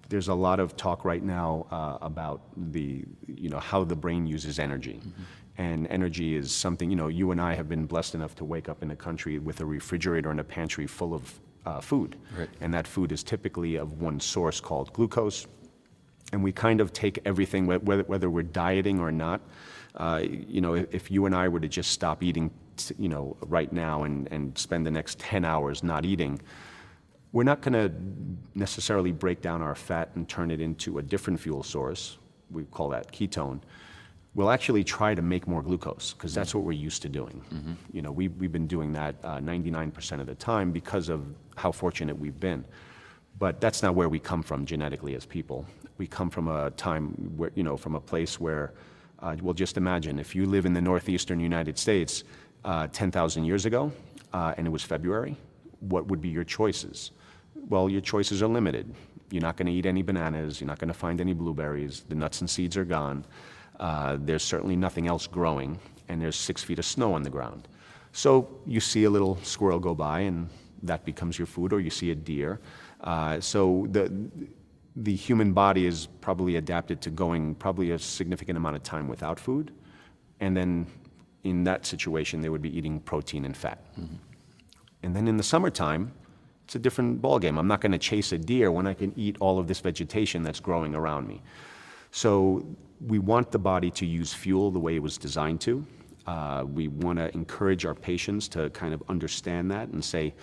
There's a lot of talk right now about how the brain uses energy. And energy is something, you and I have been blessed enough to wake up in a country with a refrigerator and a pantry full of food. Right. And And that food is typically of one source called glucose. And we kind of take everything, whether we're dieting or not. If you and I were to just stop eating, right now and spend the next 10 hours not eating, we're not going to necessarily break down our fat and turn it into a different fuel source. We call that ketone. We'll actually try to make more glucose because that's what we're used to doing. We've been doing that 99% of the time because of how fortunate we've been. But that's not where we come from genetically as people. We come from a time where, from a place where, well, just imagine if you live in the northeastern United States 10,000 years ago and it was February, what would be your choices? Well, your choices are limited. You're not going to eat any bananas. You're not going to find any blueberries. The nuts and seeds are gone. There's certainly nothing else growing, and there's 6 feet of snow on the ground. So you see a little squirrel go by, and that becomes your food, or you see a deer. So the human body is probably adapted to going probably a significant amount of time without food, and then in that situation, they would be eating protein and fat. And then in the summertime, it's a different ballgame. I'm not going to chase a deer when I can eat all of this vegetation that's growing around me. So we want the body to use fuel the way it was designed to. We want to encourage our patients to kind of understand that and say,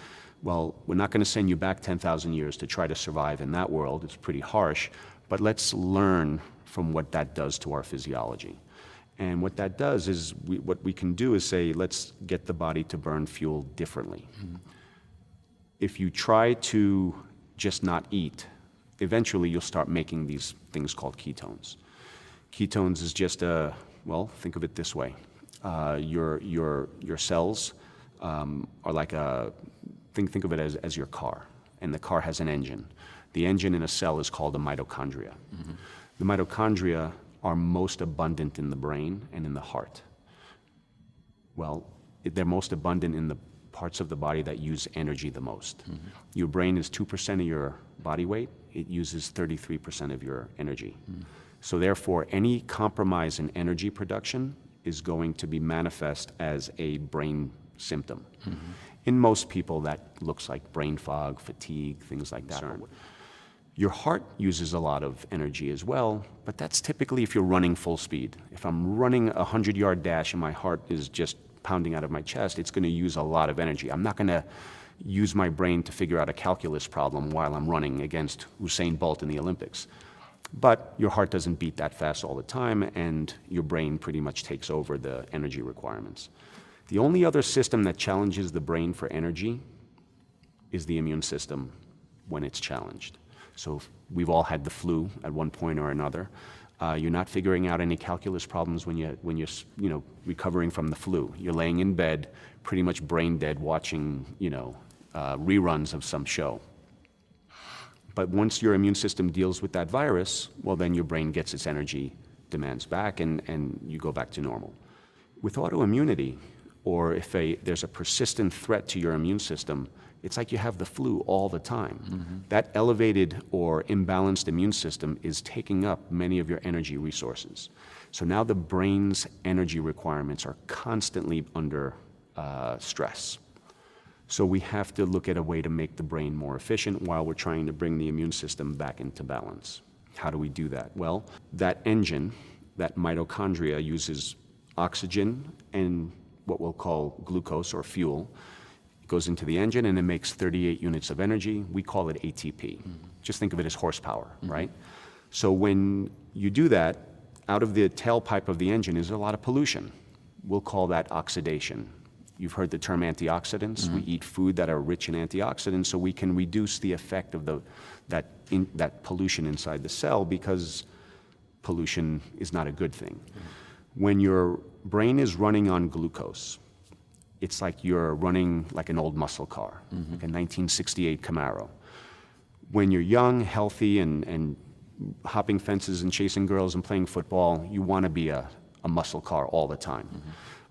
well, we're not going to send you back 10,000 years to try to survive in that world. It's pretty harsh, but let's learn from what that does to our physiology. And what that does is, what we can do is say, let's get the body to burn fuel differently. If you try to just not eat, eventually you'll start making these things called ketones. Ketones is just think of it this way. Your cells are like think of it as your car, and the car has an engine. The engine in a cell is called a mitochondria. The mitochondria are most abundant in the brain and in the heart. Well, they're most abundant in the parts of the body that use energy the most. Your brain is 2% of your body weight. It uses 33% of your energy. So therefore, any compromise in energy production is going to be manifest as a brain symptom. In most people, that looks like brain fog, fatigue, things like that. Your heart uses a lot of energy as well, but that's typically if you're running full speed. If I'm running a 100-yard dash and my heart is just pounding out of my chest, it's going to use a lot of energy. I'm not going to use my brain to figure out a calculus problem while I'm running against Usain Bolt in the Olympics. But your heart doesn't beat that fast all the time, and your brain pretty much takes over the energy requirements. The only other system that challenges the brain for energy is the immune system when it's challenged. So we've all had the flu at one point or another. You're not figuring out any calculus problems when you're recovering from the flu. You're laying in bed, pretty much brain dead, watching reruns of some show. But once your immune system deals with that virus, well, then your brain gets its energy demands back, and you go back to normal. With autoimmunity, or if there's a persistent threat to your immune system, it's like you have the flu all the time. That elevated or imbalanced immune system is taking up many of your energy resources. So now the brain's energy requirements are constantly under stress. So we have to look at a way to make the brain more efficient while we're trying to bring the immune system back into balance. How do we do that? Well, that engine, that mitochondria, uses oxygen and what we'll call glucose or fuel. It goes into the engine and it makes 38 units of energy. We call it ATP. Just think of it as horsepower, right? So when you do that, out of the tailpipe of the engine is a lot of pollution. We'll call that oxidation. You've heard the term antioxidants. We eat food that are rich in antioxidants so we can reduce the effect of that pollution inside the cell, because pollution is not a good thing. When your brain is running on glucose, it's like you're running like an old muscle car, like a 1968 Camaro. When you're young, healthy, and hopping fences and chasing girls and playing football, you want to be a muscle car all the time.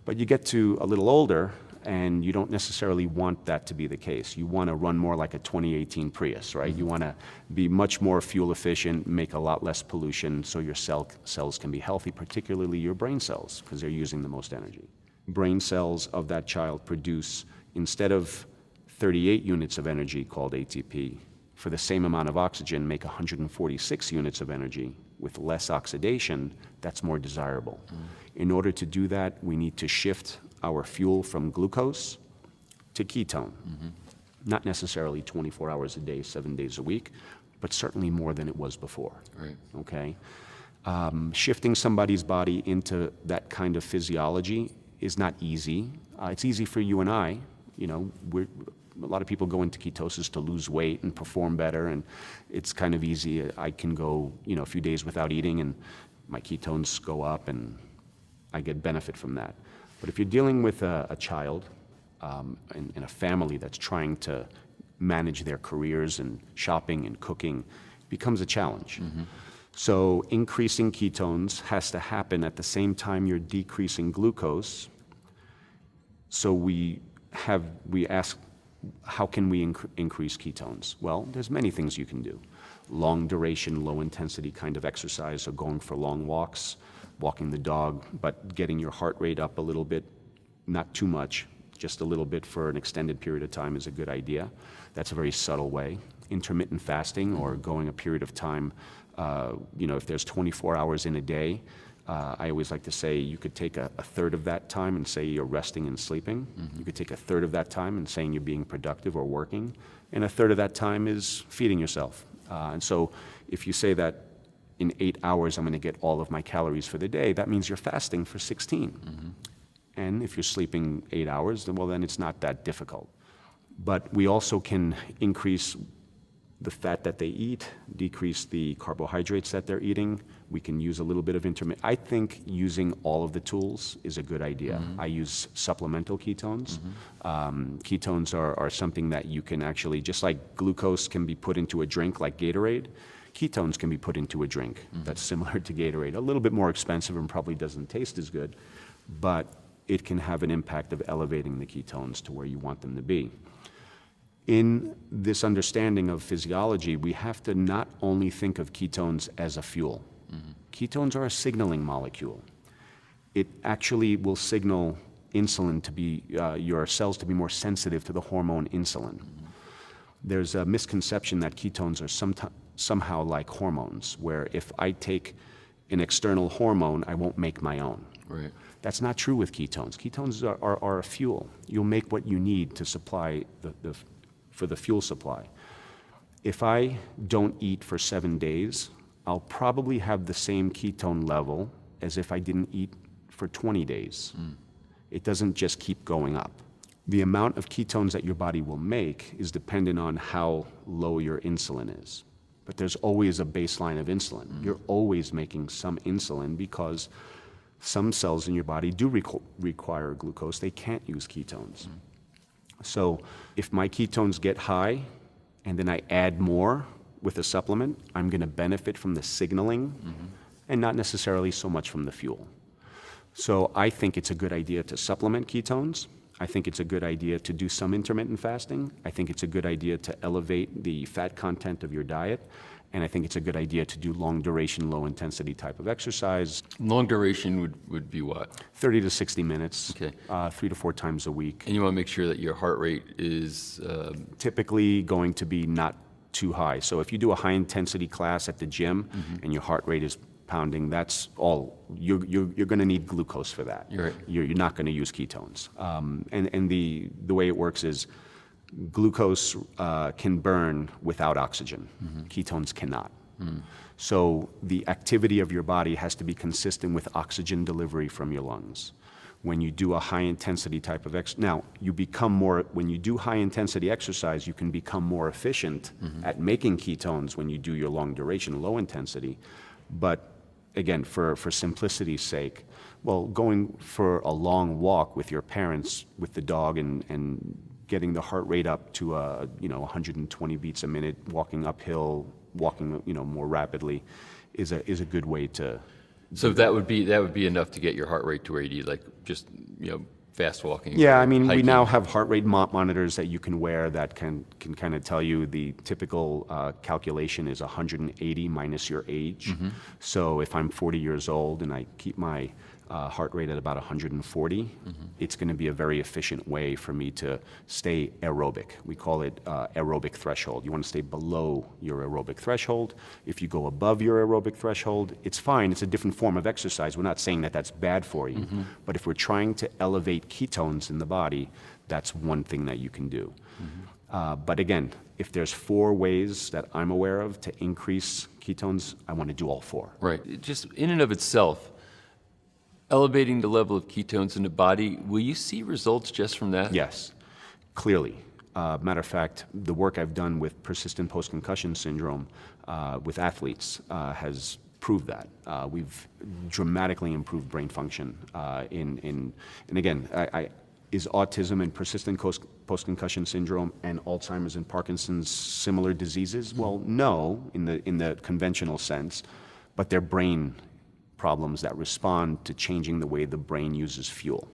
But you get to a little older, And you don't necessarily want that to be the case. You want to run more like a 2018 Prius, right? You want to be much more fuel efficient, make a lot less pollution so your cells can be healthy, particularly your brain cells, because they're using the most energy. Brain cells of that child produce, instead of 38 units of energy called ATP, for the same amount of oxygen, make 146 units of energy with less oxidation. That's more desirable. In order to do that, we need to shift our fuel from glucose to ketone. Not necessarily 24 hours a day, 7 days a week, but certainly more than it was before. Right. Okay? Shifting somebody's body into that kind of physiology is not easy. It's easy for you and I. You know, a lot of people go into ketosis to lose weight and perform better, and it's kind of easy. I can go, you know, a few days without eating, and my ketones go up, and I get benefit from that. But if you're dealing with a child in a family that's trying to manage their careers and shopping and cooking, it becomes a challenge. So increasing ketones has to happen at the same time you're decreasing glucose. So we ask, how can we increase ketones? Well, there's many things you can do. Long duration, low intensity kind of exercise, so going for long walks, walking the dog, but getting your heart rate up a little bit, not too much, just a little bit for an extended period of time is a good idea. That's a very subtle way. Intermittent fasting, or going a period of time, you know, if there's 24 hours in a day, I always like to say you could take a third of that time and say you're resting and sleeping. You could take a third of that time and saying you're being productive or working, and a third of that time is feeding yourself. And so if you say that in 8 hours I'm going to get all of my calories for the day, that means you're fasting for 16. And if you're sleeping 8 hours, then it's not that difficult. But we also can increase the fat that they eat, decrease the carbohydrates that they're eating. We can use a little bit of intermittent. I think using all of the tools is a good idea. I use supplemental ketones. Ketones are something that you can actually, just like glucose can be put into a drink like Gatorade, ketones can be put into a drink that's similar to Gatorade. A little bit more expensive and probably doesn't taste as good, but it can have an impact of elevating the ketones to where you want them to be. In this understanding of physiology, we have to not only think of ketones as a fuel. Ketones are a signaling molecule. It actually will signal insulin to be, your cells to be more sensitive to the hormone insulin. There's a misconception that ketones are somehow like hormones, where if I take an external hormone, I won't make my own. Right. That's not true with ketones. Ketones are a fuel. You'll make what you need to supply for the fuel supply. If I don't eat for 7 days, I'll probably have the same ketone level as if I didn't eat for 20 days. It doesn't just keep going up. The amount of ketones that your body will make is dependent on how low your insulin is. But there's always a baseline of insulin. You're always making some insulin because some cells in your body do require glucose. They can't use ketones. So if my ketones get high and then I add more with a supplement, I'm going to benefit from the signaling and not necessarily so much from the fuel. So I think it's a good idea to supplement ketones. I think it's a good idea to do some intermittent fasting. I think it's a good idea to elevate the fat content of your diet. And I think it's a good idea to do long duration, low intensity type of exercise. Long duration would be what? 30 to 60 minutes, Okay. 3 to 4 times a week. And you want to make sure that your heart rate is... Typically going to be not too high. So if you do a high intensity class at the gym and your heart rate is pounding, that's all. You're going to need glucose for that. You're right. You're not going to use ketones. And the way it works is glucose can burn without oxygen. Ketones cannot. So the activity of your body has to be consistent with oxygen delivery from your lungs. When you do a high intensity type of now you become more, when you do high intensity exercise, you can become more efficient at making ketones when you do your long duration, low intensity. But again, for simplicity's sake, well, going for a long walk with your parents, with the dog, and getting the heart rate up to 120 beats a minute, walking uphill, walking more rapidly, is a good way to. So that would be enough to get your heart rate to where you need, like, just fast walking. Yeah, or I mean, we hiking. now have heart rate monitors that you can wear that can kind of tell you the typical calculation is 180 minus your age. So if I'm 40 years old and I keep my heart rate at about 140, it's going to be a very efficient way for me to stay aerobic. We call it aerobic threshold. You want to stay below your aerobic threshold. If you go above your aerobic threshold, it's fine. It's a different form of exercise. We're not saying that that's bad for you. But if we're trying to elevate ketones in the body, that's one thing that you can do. But again, if there's 4 ways that I'm aware of to increase ketones, I want to do all 4. Right. Just in and of itself, elevating the level of ketones in the body, will you see results just from that? Yes, clearly. Matter of fact, the work I've done with persistent post-concussion syndrome with athletes has proved that. We've dramatically improved brain function and again, is autism and persistent post-concussion syndrome and Alzheimer's and Parkinson's similar diseases? Well, no, in the conventional sense, but they're brain problems that respond to changing the way the brain uses fuel.